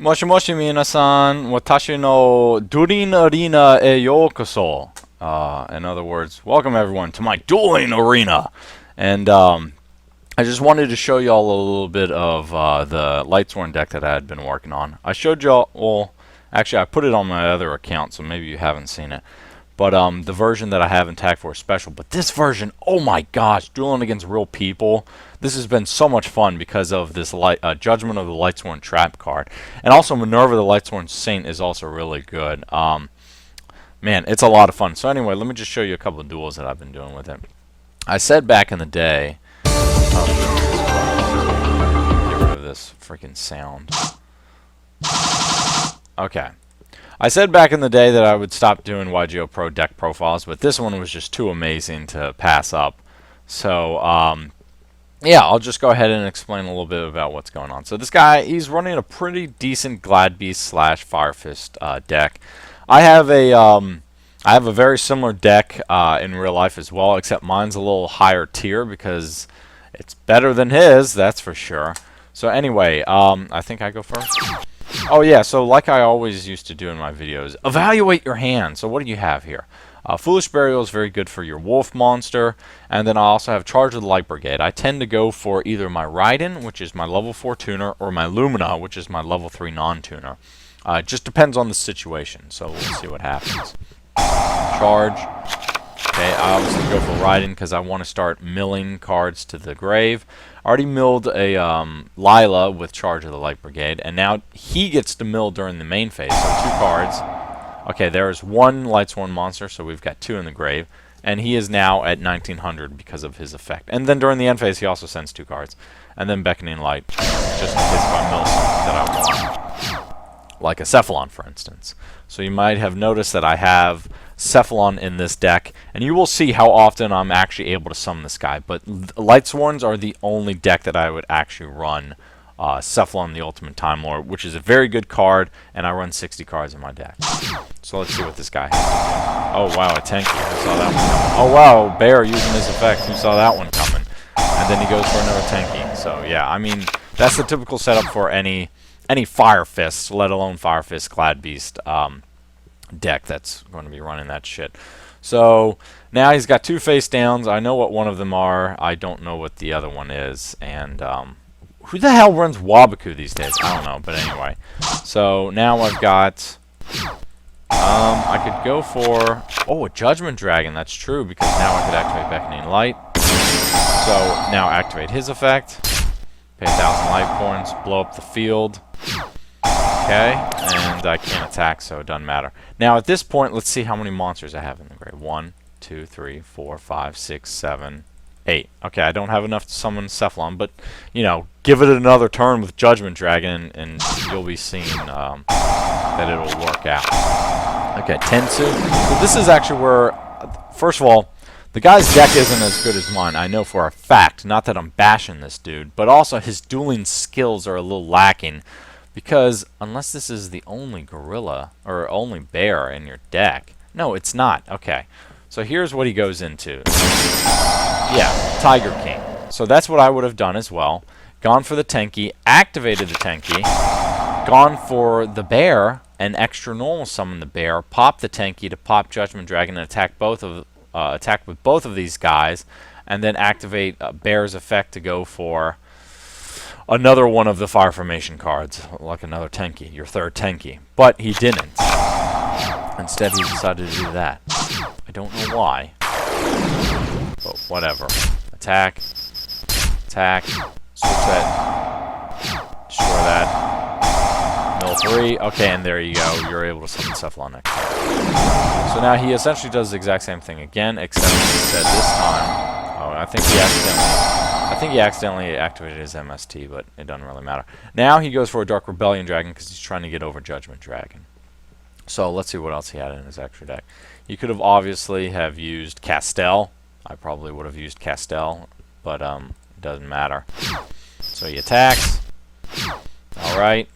Moshi moshi minasan, watashi no dueling arena e yokoso. In other words, welcome everyone to my dueling arena. And I just wanted to show y'all a little bit of the Lightsworn deck that I had been working on. I showed y'all, well, actually I put it on my other account, so maybe you haven't seen it. But the version that I have in Tag Force Special. But this version, oh my gosh, dueling against real people. This has been so much fun because of this Judgment of the Lightsworn Trap card. And also Minerva the Lightsworn Saint is also really good. Man, it's a lot of fun. So anyway, let me just show you a couple of duels that I've been doing with it. I said back in the day... get rid of this freaking sound. Okay. I said back in the day that I would stop doing YGO Pro deck profiles, but this one was just too amazing to pass up. So, yeah, I'll just go ahead and explain a little bit about what's going on. So this guy, he's running a pretty decent Glad Beast / Fire Fist deck. I have a very similar deck in real life as well, except mine's a little higher tier because it's better than his, that's for sure. So anyway, I think I go first. Oh yeah, so like I always used to do in my videos, evaluate your hand. So what do you have here? Foolish Burial is very good for your wolf monster, and then I also have Charge of the Light Brigade. I tend to go for either my Raiden, which is my level 4 tuner, or my Lumina, which is my level 3 non-tuner. It just depends on the situation, so we'll see what happens. Charge. Okay, I obviously go for Raiden because I want to start milling cards to the grave. I already milled a Lila with Charge of the Light Brigade, and now he gets to mill during the main phase, so 2 cards. Okay, there's 1 Lightsworn monster, so we've got 2 in the grave, and he is now at 1900 because of his effect. And then during the end phase, he also sends 2 cards, and then Beckoning Light, just in case if I mill something that I want. Like a Cephalon, for instance. So you might have noticed that I have Cephalon in this deck, and you will see how often I'm actually able to summon this guy. But Lightsworns are the only deck that I would actually run Cephalon the Ultimate Time Lord, which is a very good card, and I run 60 cards in my deck. So let's see what this guy has. Oh wow, a Tenki. Who saw that one coming? Oh wow, Bear using his effect. Who saw that one coming? And then he goes for another Tenki. So yeah, I mean, that's the typical setup for any Fire Fist, let alone Fire Fist Glad Beast deck that's going to be running that shit. So now he's got 2 face downs. I know what one of them are. I don't know what the other one is. And who the hell runs Wabaku these days? I don't know. But anyway, so now I've got. I could go for a Judgment Dragon. That's true because now I could activate Beckoning Light. So now activate his effect. Pay 1,000 life points. Blow up the field. Okay, and I can't attack, so it doesn't matter. Now, at this point, let's see how many monsters I have in the grave. 1, 2, 3, 4, 5, 6, 7, 8. Okay, I don't have enough to summon Cephalon, but, you know, give it another turn with Judgment Dragon, and you'll be seeing that it'll work out. Okay, Tensu. So this is actually where, first of all, the guy's deck isn't as good as mine, I know for a fact. Not that I'm bashing this dude, but also his dueling skills are a little lacking. Because unless this is the only gorilla or only bear in your deck. No, it's not. Okay. So here's what he goes into. Yeah, Tiger King. So that's what I would have done as well. Gone for the Tenki, activated the Tenki, gone for the bear, and extra normal summon the bear, pop the Tenki to pop Judgment Dragon and attack attack with both of these guys, and then activate Bear's effect to go for another one of the Fire Formation cards, like another Tenki, your 3rd Tenki. But he didn't. Instead, he decided to do that. I don't know why. But whatever. Attack. Attack. Switch that. Destroy that. Mill 3. Okay, and there you go. You're able to summon Cephalon next turn. So now he essentially does the exact same thing again, except instead this time... Oh, I think he accidentally activated his MST, but it doesn't really matter. Now he goes for a Dark Rebellion Dragon because he's trying to get over Judgment Dragon. So let's see what else he had in his extra deck. He could have obviously have used Castel. I probably would have used Castel, but it doesn't matter. So he attacks. Alright.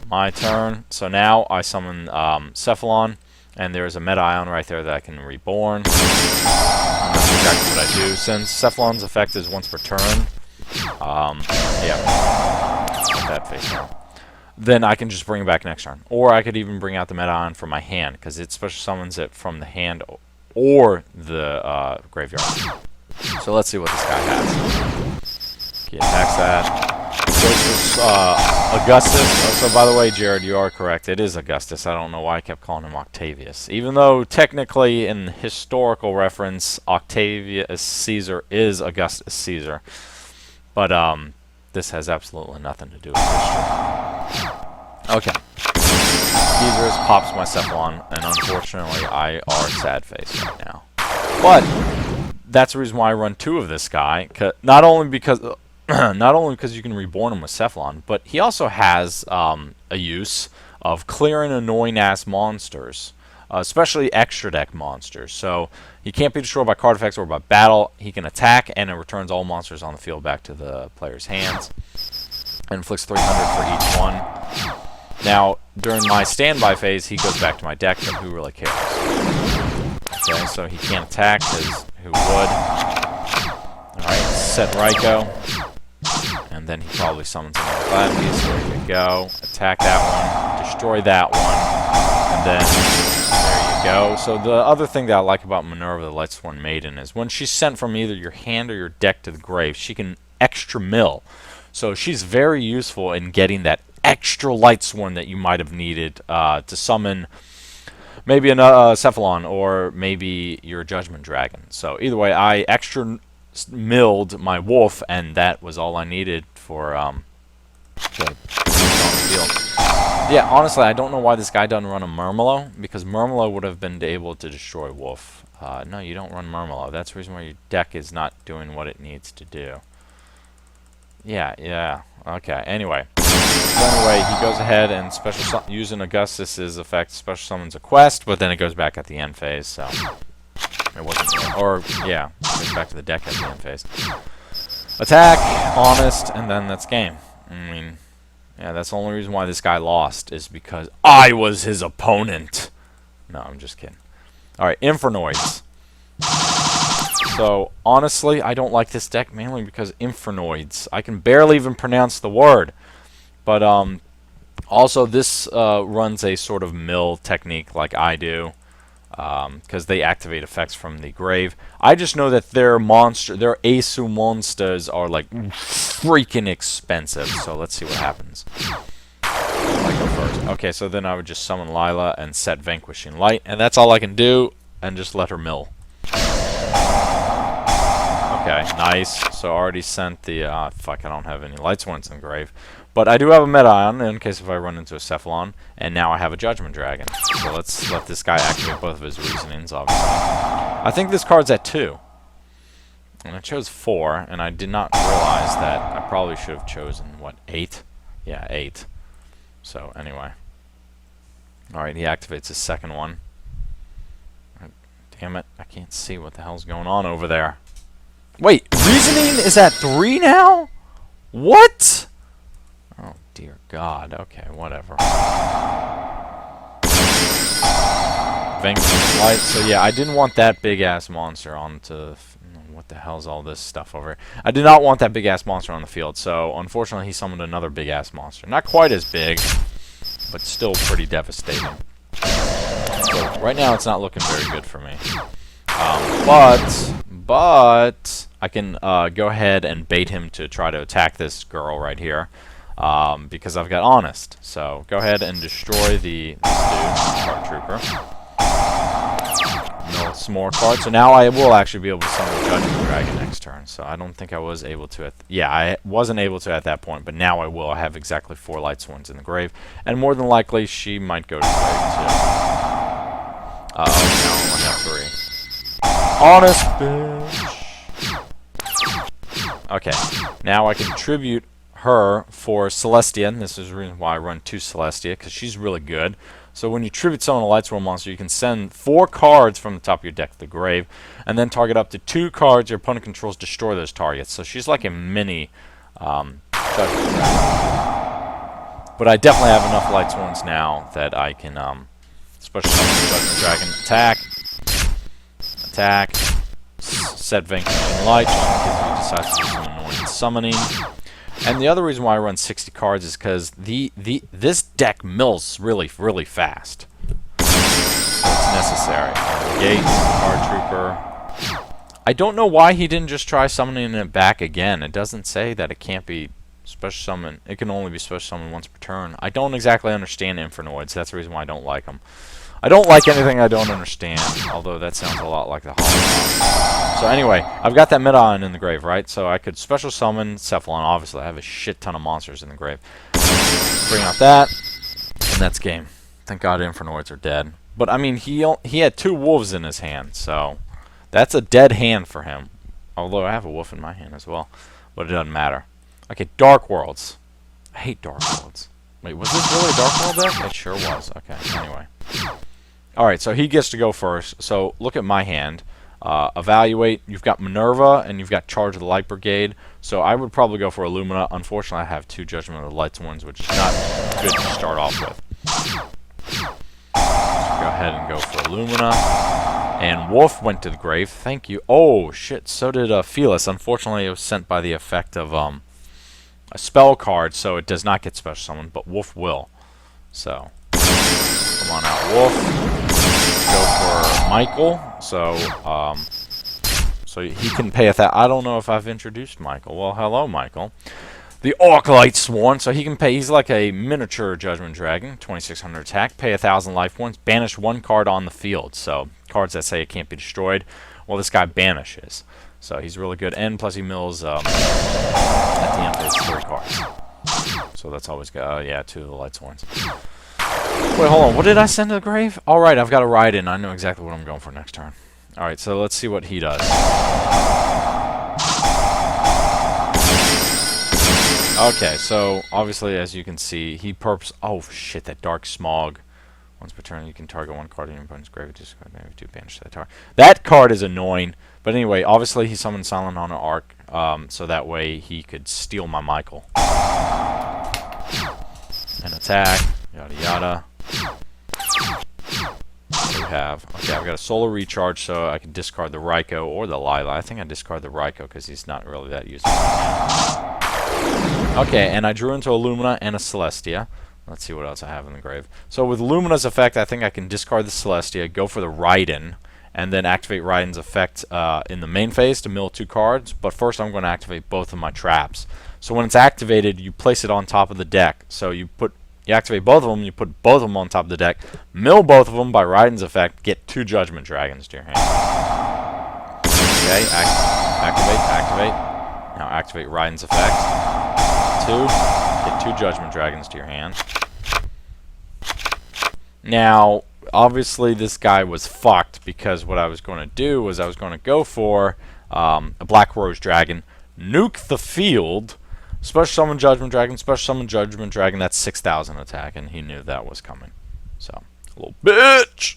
My turn. So now I summon Cephalon, and there's a Meta Ion right there that I can reborn. That's exactly what I do. Since Cephalon's effect is once per turn, yeah, put that face down. then I can just bring it back next turn. Or I could even bring out the Meta-Ion from my hand, because it special summons it from the hand or the graveyard. So let's see what this guy has. He attacks that. Goes for Augustus. So by the way, Jared, you are correct. It is Augustus. I don't know why I kept calling him Octavius. Even though technically in historical reference, Octavius Caesar is Augustus Caesar. But this has absolutely nothing to do with history. Okay. Caesar's pops my Cephalon, and unfortunately I are sad face right now. But that's the reason why I run 2 of this guy. Not only because you can reborn him with Cephalon, but he also has a use of clearing annoying-ass monsters, especially extra deck monsters. So he can't be destroyed by card effects or by battle. He can attack, and it returns all monsters on the field back to the player's hands. And inflicts 300 for each one. Now, during my standby phase, he goes back to my deck, but who really cares? Okay, so he can't attack, because who would? Alright, set Raiko. And then he probably summons another Gladius. There you go. Attack that one. Destroy that one. And then, there you go. So the other thing that I like about Minerva, the Lightsworn Maiden, is when she's sent from either your hand or your deck to the grave, she can extra mill. So she's very useful in getting that extra Lightsworn that you might have needed to summon maybe a Cephalon or maybe your Judgment Dragon. So either way, I extra milled my wolf, and that was all I needed for to on the field. Yeah, honestly, I don't know why this guy doesn't run a Murmelo, because Murmelo would have been able to destroy wolf. No, you don't run Murmelo. That's the reason why your deck is not doing what it needs to do. Yeah. Okay, anyway. So anyway, he goes ahead and using Augustus's effect, special summons a quest, but then it goes back at the end phase, so it wasn't, or yeah, it goes back to the deck at the end phase. Attack, honest, and then that's game. I mean, yeah, that's the only reason why this guy lost, is because I was his opponent. No, I'm just kidding. Alright, Infernoids. So, honestly, I don't like this deck mainly because Infernoids. I can barely even pronounce the word. But, also, this runs a sort of mill technique like I do, because they activate effects from the grave. I just know that their Asu monsters are, like, freaking expensive. So, let's see what happens. I go first. Okay, so then I would just summon Lila and set Vanquishing Light, and that's all I can do, and just let her mill. Okay, nice. So I already sent the, fuck, I don't have any Lightsworns in the grave. But I do have a Meta-Ion in case if I run into a Cephalon, and now I have a Judgment Dragon. So let's let this guy activate both of his reasonings, obviously. I think this card's at 2. And I chose 4, and I did not realize that I probably should have chosen, what, 8? Yeah, 8. So, anyway. Alright, he activates his second one. Damn it, I can't see what the hell's going on over there. Wait, reasoning is at 3 now? What? Oh, dear God. Okay, whatever. Vanquishing Light. So, yeah, I didn't want that big-ass monster onto... What the hell's all this stuff over here? I did not want that big-ass monster on the field, so unfortunately he summoned another big-ass monster. Not quite as big, but still pretty devastating. So, right now it's not looking very good for me. But I can go ahead and bait him to try to attack this girl right here, because I've got Honest. So go ahead and destroy this dude, Shark Trooper. No, some more cards. So now I will actually be able to summon the Judgment Dragon next turn. So I don't think I was able to. Yeah, I wasn't able to at that point, but now I will. I have exactly 4 Lightsworns in the grave, and more than likely she might go to the grave too. No, I have 3. Honest bitch. Okay, now I can tribute her for Celestia, and this is the reason why I run 2 Celestia, because she's really good. So when you tribute summon a Lightsworn monster, you can send 4 cards from the top of your deck to the grave, and then target up to 2 cards your opponent controls, destroy those targets. So she's like a mini Judgment Dragon. But I definitely have enough Lightsworns now that I can special summon Judgment Dragon. Attack. Set Vanquishing Light, just in case he decides to do some annoying summoning. And the other reason why I run 60 cards is because this deck mills really fast. So it's necessary. Gate, Card Trooper. I don't know why he didn't just try summoning it back again. It doesn't say that it can't be special summon. It can only be special summon once per turn. I don't exactly understand Infernoids. That's the reason why I don't like them. I don't like anything I don't understand, although that sounds a lot like the Holocaust. So anyway, I've got that Midon in the grave, right? So I could special summon Cephalon. Obviously, I have a shit ton of monsters in the grave. Bring out that, and that's game. Thank God Infernoids are dead. But I mean, he had 2 wolves in his hand, so that's a dead hand for him. Although I have a wolf in my hand as well, but it doesn't matter. Okay, Dark Worlds. I hate Dark Worlds. Wait, was this really a Dark World deck? It sure was. Okay, anyway. Alright, so he gets to go first. So look at my hand. Evaluate. You've got Minerva and you've got Charge of the Light Brigade. So I would probably go for Illumina. Unfortunately, I have 2 Judgment of the Lightsworns, which is not good to start off with. So go ahead and go for Illumina. And Wolf went to the grave. Thank you. Oh, shit. So did Felis. Unfortunately, it was sent by the effect of a spell card, so it does not get special summoned, but Wolf will. So, come on out, Wolf. Go for Michael. So he can pay I don't know if I've introduced Michael. Well, hello, Michael. The Orc Lightsworn, so he can pay. He's like a miniature Judgment Dragon, 2,600 attack, pay 1,000 life points, banish 1 card on the field. So cards that say it can't be destroyed. Well, this guy banishes, so he's really good. And plus he mills at the end of his 3 cards. So that's always good. Yeah, 2 of the Lightsworns. Wait, hold on. What did I send to the grave? All right, I've got a ride in. I know exactly what I'm going for next turn. All right, so let's see what he does. Okay, so obviously, as you can see, he perps. Oh shit! That Dark Smog. Once per turn, you can target 1 card in your opponent's grave. Discard maybe 2 banish that target. That card is annoying. But anyway, obviously he summoned Silent Honor Arc, so that way he could steal my Michael. And attack. Yada yada. What do we have? Okay, I've got a Solar Recharge, so I can discard the Raikou or the Lila. I think I discard the Raikou because he's not really that useful. Okay, and I drew into a Lumina and a Celestia. Let's see what else I have in the grave. So with Lumina's effect, I think I can discard the Celestia, go for the Raiden, and then activate Raiden's effect in the main phase to mill 2 cards. But first I'm going to activate both of my traps. So when it's activated, you place it on top of the deck. So you activate both of them, you put both of them on top of the deck, mill both of them by Raiden's effect, get 2 Judgment Dragons to your hand. Okay, activate. Now activate Raiden's effect. 2, get 2 Judgment Dragons to your hand. Now, obviously this guy was fucked because what I was going to do was I was going to go for a Black Rose Dragon, nuke the field, special summon Judgment Dragon, special summon Judgment Dragon, that's 6,000 attack, and he knew that was coming. So, little bitch!